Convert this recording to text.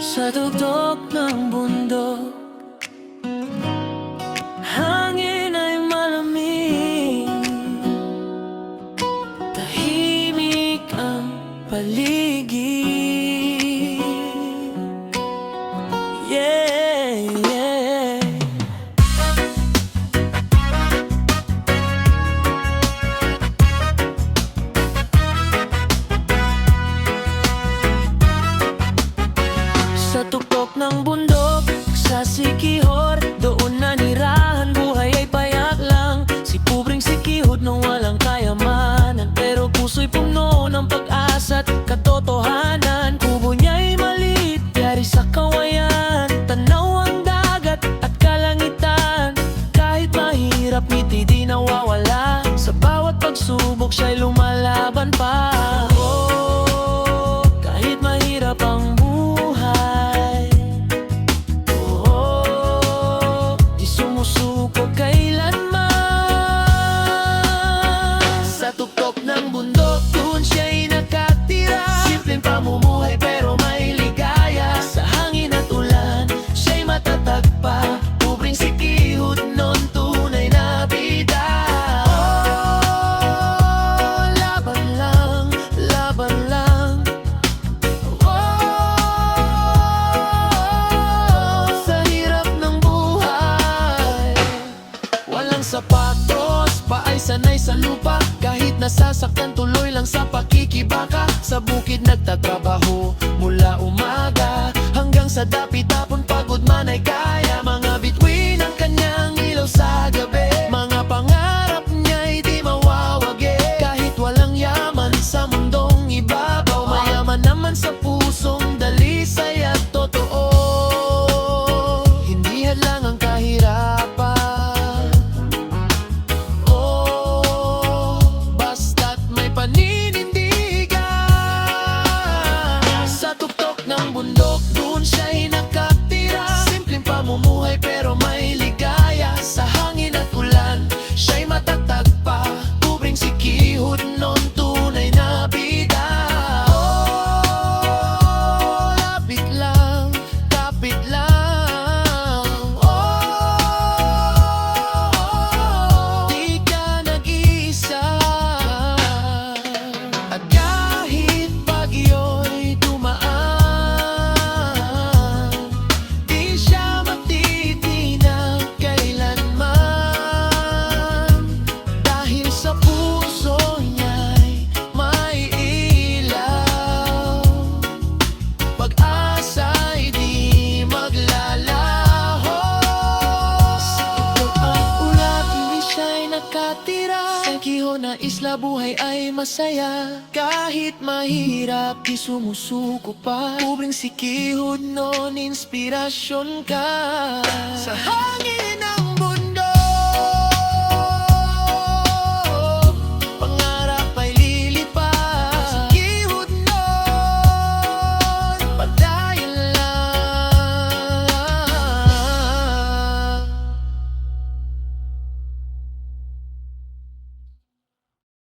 Sa tuktok ng bundok, hangin ay malamig, tahimik ang paligid. Yeah, yeah. Sa tuktok ng bundok, sa Siquijor, doon nanirahan, buhay ay payak lang. Si pubring Siquijor nung walang kayamanan, pero puso'y puno ng pag-asa't katotohanan. Kubo niya'y maliit, yari sa kawayan, tanaw ang dagat at kalangitan. Kahit mahirap, ngiti di nawawala, sa bawat pagsubok siya'y lumalaban pa. Oh, kahit mahirap ang buhay, sumusuko kailanman. Sa tuktok ng bundok, doon siya'y nakatira. Simpleng pamumuhay pero may ligaya. Sa hangin at ulan, siya'y matatag pa. Pubring Siquijor noon, tunay na bida. Oh, laban lang, laban lang. Sa hirap ng buhay, walang sapatos, paay sanay sa lupa. Kahit nasasaktan, tuloy lang sa pakikibaka. Sa bukid nagtatrabaho mula umaga hanggang sa dapit-tapon, pagod man ay kaya. Mga bituin ang kanyang ilaw sa gabi, mga pangarap niya'y di mawawagi. Kahit walang yaman sa mundong ibabaw, mayaman naman sa pusong dalisay at totoo. Hindi hadlang ang kahirapan, basta't may paninindigan. Sa tuktok ng bundok, doon siya'y nakatira. Simpleng pamumuhay pero may ligaya. Sa hangin at ulan, siya'y matatag pa. Pubring Siquijor noon, tunay na bida. Oh, lapit lang, kapit lang. Oh, di ka nag-iisa. At kahit bagyo'y dumaan, di siya matitinag kailanman. Dahil sa puso niya'y may ilaw, pag-asa'y di maglalaho. Sa tuktok ang ulat, hindi siya'y nakatira. Sa Siquijor na isla, buhay ay masaya. Kahit mahirap, di sumusuko pa. Pubring Siquijor noon, inspirasyon ka. Sa hangin